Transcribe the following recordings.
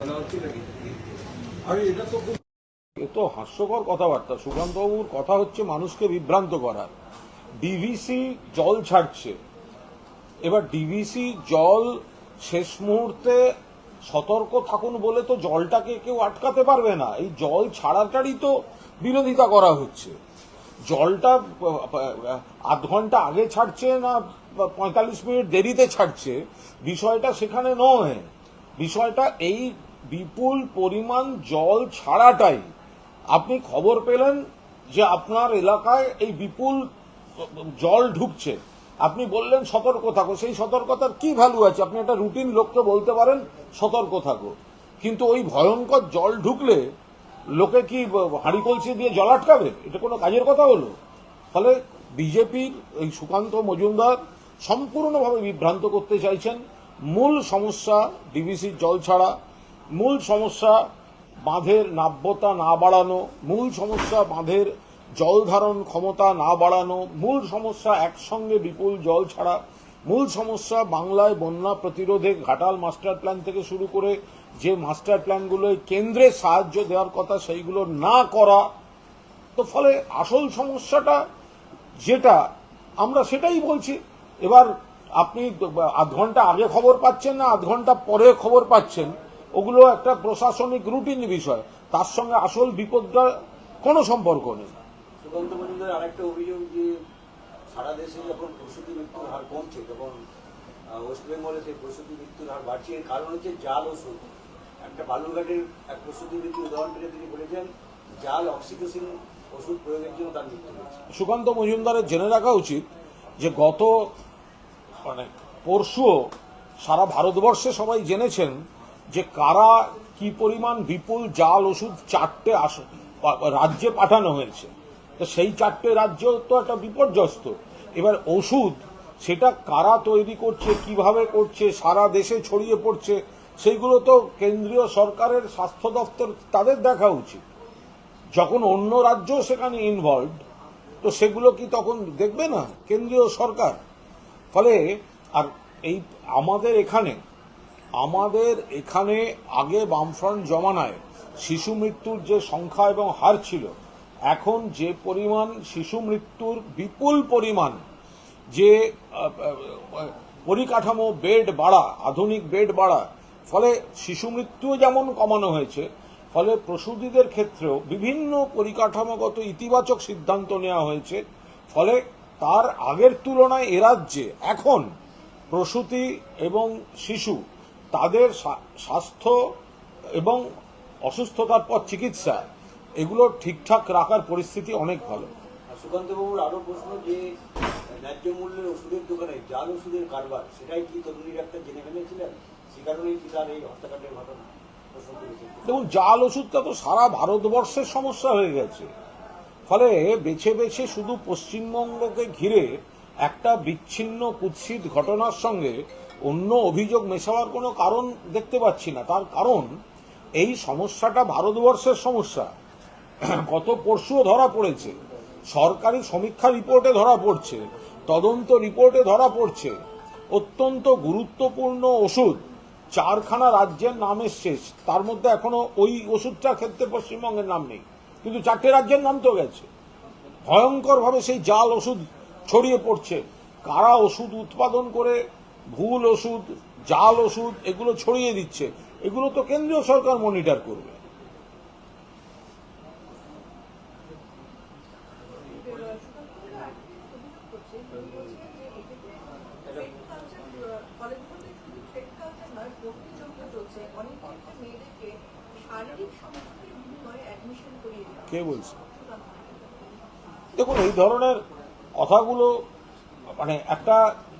আরে এটা তো খুব হাস্যকর কথাবার্তা। সুকান্তবাবুর কথা হচ্ছে মানুষকে বিভ্রান্ত করা। ডিভিসি জল ছাড়ছে, এবার ডিভিসি জল শেষ মুহূর্তে সতর্ক থাকুন বলে তো জলটাকে কেউ আটকাতে পারবে না। এই জল ছাড়াটারই তো বিরোধিতা করা হচ্ছে। জলটা আধ ঘন্টা আগে ছাড়ছে না 45 মিনিট দেরিতে ছাড়ছে, বিষয়টা সেখানে নয়। বিষয়টা এই বিপুল পরিমাণ জল ছাড়াটাই। আপনি খবর পেলেন যে আপনার এলাকায় এই বিপুল জল ঢুকছে, আপনি বললেন সতর্ক থাকো। সেই সতর্কতার কি ভ্যালু আছে? আপনি একটা রুটিন লোককে বলতে পারেন সতর্ক থাকো, কিন্তু ওই ভয়ঙ্কর জল ঢুকলে লোকে কি হাঁড়ি কলসি দিয়ে জল আটকাবে? এটা কোনো কাজের কথা হলো? ফলে বিজেপির এই সুকান্ত মজুমদার সম্পূর্ণভাবে বিভ্রান্ত করতে চাইছেন। মূল সমস্যা ডিভিসির জল ছাড়া, মূল সমস্যা বাঁধের নাব্যতা না বাড়ানো, মূল সমস্যা বাঁধের জল ধারণ ক্ষমতা না বাড়ানো, মূল সমস্যা একসঙ্গে বিপুল জল ছাড়া, মূল সমস্যা বাংলায় বন্যা প্রতিরোধে ঘাটাল মাস্টার প্ল্যান থেকে শুরু করে যে মাস্টার প্ল্যানগুলোয় কেন্দ্রের সাহায্য দেওয়ার কথা সেইগুলো না করা। তো ফলে আসল সমস্যাটা যেটা আমরা সেটাই বলছি। এবার আপনি আধ ঘন্টা আগে খবর পাচ্ছেন না আধ ঘন্টা পরে খবর পাচ্ছেন, ওগুলো একটা প্রশাসনিক রুটিন বিষয়, তার সঙ্গে আসল বিপদটা কোনো সম্পর্ক নেই। সুকান্ত মজুমদার আরেকটা অভিযোগ যে সারা দেশে যখন প্রসূতি মৃত্যুর হার কমছে তখন ওয়েস্ট বেঙ্গলে সেই প্রসূতি মৃত্যুর হার বাড়ছে। এর কারণ হচ্ছে জাল ওষুধ। একটা বালুরঘাটের এক প্রসূতি মৃত্যুর উদাহরণ পেলে তিনি বলেছেন জাল অক্সিটোসিন ওষুধ প্রয়োগের জন্য তার মৃত্যু হয়েছে। সুকান্ত মজুমদারের জেনে রাখা উচিত যে গত পরশুও সারা ভারতবর্ষে সবাই জেনেছেন যে কারা কি পরিমাণ বিপুল জাল ওষুধ 4টে রাজ্যে পাঠানো হয়েছে। তো সেই 4টে রাজ্য তো একটা বিপর্যস্ত। এবার ওষুধ সেটা কারা তৈরি করছে, কিভাবে করছে, সারা দেশে ছড়িয়ে পড়ছে, সেইগুলো তো কেন্দ্রীয় সরকারের স্বাস্থ্য দপ্তর তাদের দেখা উচিত। যখন অন্য রাজ্য সেখানে ইনভলভড, তো সেগুলো কি তখন দেখবে না কেন্দ্রীয় সরকার? ফলে আর এই আমাদের এখানে আগে বামফ্রন্ট জমানায় শিশু মৃত্যুর যে সংখ্যা এবং হার ছিল, এখন যে পরিমাণ শিশু মৃত্যুর বিপুল পরিমাণ, যে পরিকাঠামো বেড বাড়া, আধুনিক বেড বাড়া, ফলে শিশু মৃত্যুও যেমন কমানো হয়েছে, ফলে প্রসূতিদের ক্ষেত্রেও বিভিন্ন পরিকাঠামোগত ইতিবাচক সিদ্ধান্ত নেওয়া হয়েছে। ফলে তার আগের তুলনায় এ রাজ্যে এখন প্রসূতি এবং শিশু তাদের স্বাস্থ্য এবং অসুস্থতার পর চিকিৎসা এগুলো ঠিকঠাক রাখার পরিস্থিতি অনেক ভালো। সুকান্তবাবুর আরো প্রশ্ন যে ন্যায্য মূল্যের ওষুধের দোকানে জাল ওষুধের কারবার, সেটাই কি তরুণী ডাক্তার জেনে ফেলেছিলেন? সে কারণেই কি তার এই হত্যাকাণ্ডের ঘটনা? দেখুন, জাল ওষুধটা তো সারা ভারতবর্ষের সমস্যা হয়ে গেছে। ফলে বেছে বেছে শুধু পশ্চিমবঙ্গকে ঘিরে একটা বিচ্ছিন্ন কুৎসিত ঘটনার সঙ্গে অন্য অভিযোগ মেশাবার কোনো কারণ দেখতে পাচ্ছি না। তার কারণ এই সমস্যাটা ভারতবর্ষের সমস্যা। গত পরশুও ধরা পড়েছে, সরকারি সমীক্ষা রিপোর্টে ধরা পড়ছে, তদন্ত রিপোর্টে ধরা পড়ছে। অত্যন্ত গুরুত্বপূর্ণ ওষুধ 4খানা রাজ্যের নাম এসছে, তার মধ্যে এখনো ওই ওষুধটার ক্ষেত্রে পশ্চিমবঙ্গের নাম নেই, কিন্তু 4টে রাজ্যের নাম তো গেছে। ভয়ঙ্করভাবে সেই জাল ওষুধ ছড়িয়ে পড়ছে। কারা ওষুধ উৎপাদন করে ভুল ওষুধ, জাল ওষুধ এগুলো ছড়িয়ে দিচ্ছে, এগুলো তো কেন্দ্রীয় সরকার মনিটর করবে। কে বলছে? দেখুন, এই ধরনের কথাগুলো একটা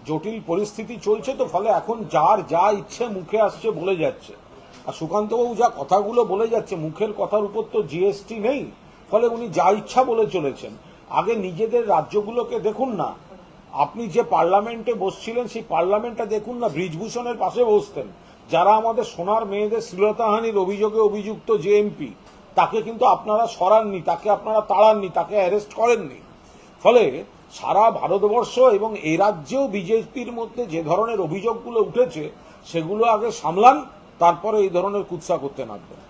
জটিল পরিস্থিতি চলছে, তো ফলে এখন যার যা ইচ্ছে মুখে আসছে বলে যাচ্ছে। আর সুকান্তবাবু যা কথাগুলো বলে যাচ্ছে, মুখের কথার উপর তো জিএসটি নেই, ফলে উনি যা ইচ্ছা বলে চলেছেন। আগে নিজেদের রাজ্যগুলোকে দেখুন না। আপনি যে পার্লামেন্টে বসছিলেন সেই পার্লামেন্টটা দেখুন না, ব্রিজভূষণের পাশে বসতেন। যারা আমাদের সোনার মেয়েদের শ্লীলতাহানির অভিযোগে অভিযুক্ত যে এমপি, তাকে কিন্তু আপনারা সরাননি, তাকে আপনারা তাড়াননি, তাকে অ্যারেস্ট করেননি। ফলে সারা ভারতবর্ষ এবং এই রাজ্যেও বিজেপির মধ্যে যে ধরনের অভিযোগগুলো উঠেছে সেগুলো আগে সামলান, তারপরে এই ধরনের কুৎসা করতে নামবেন।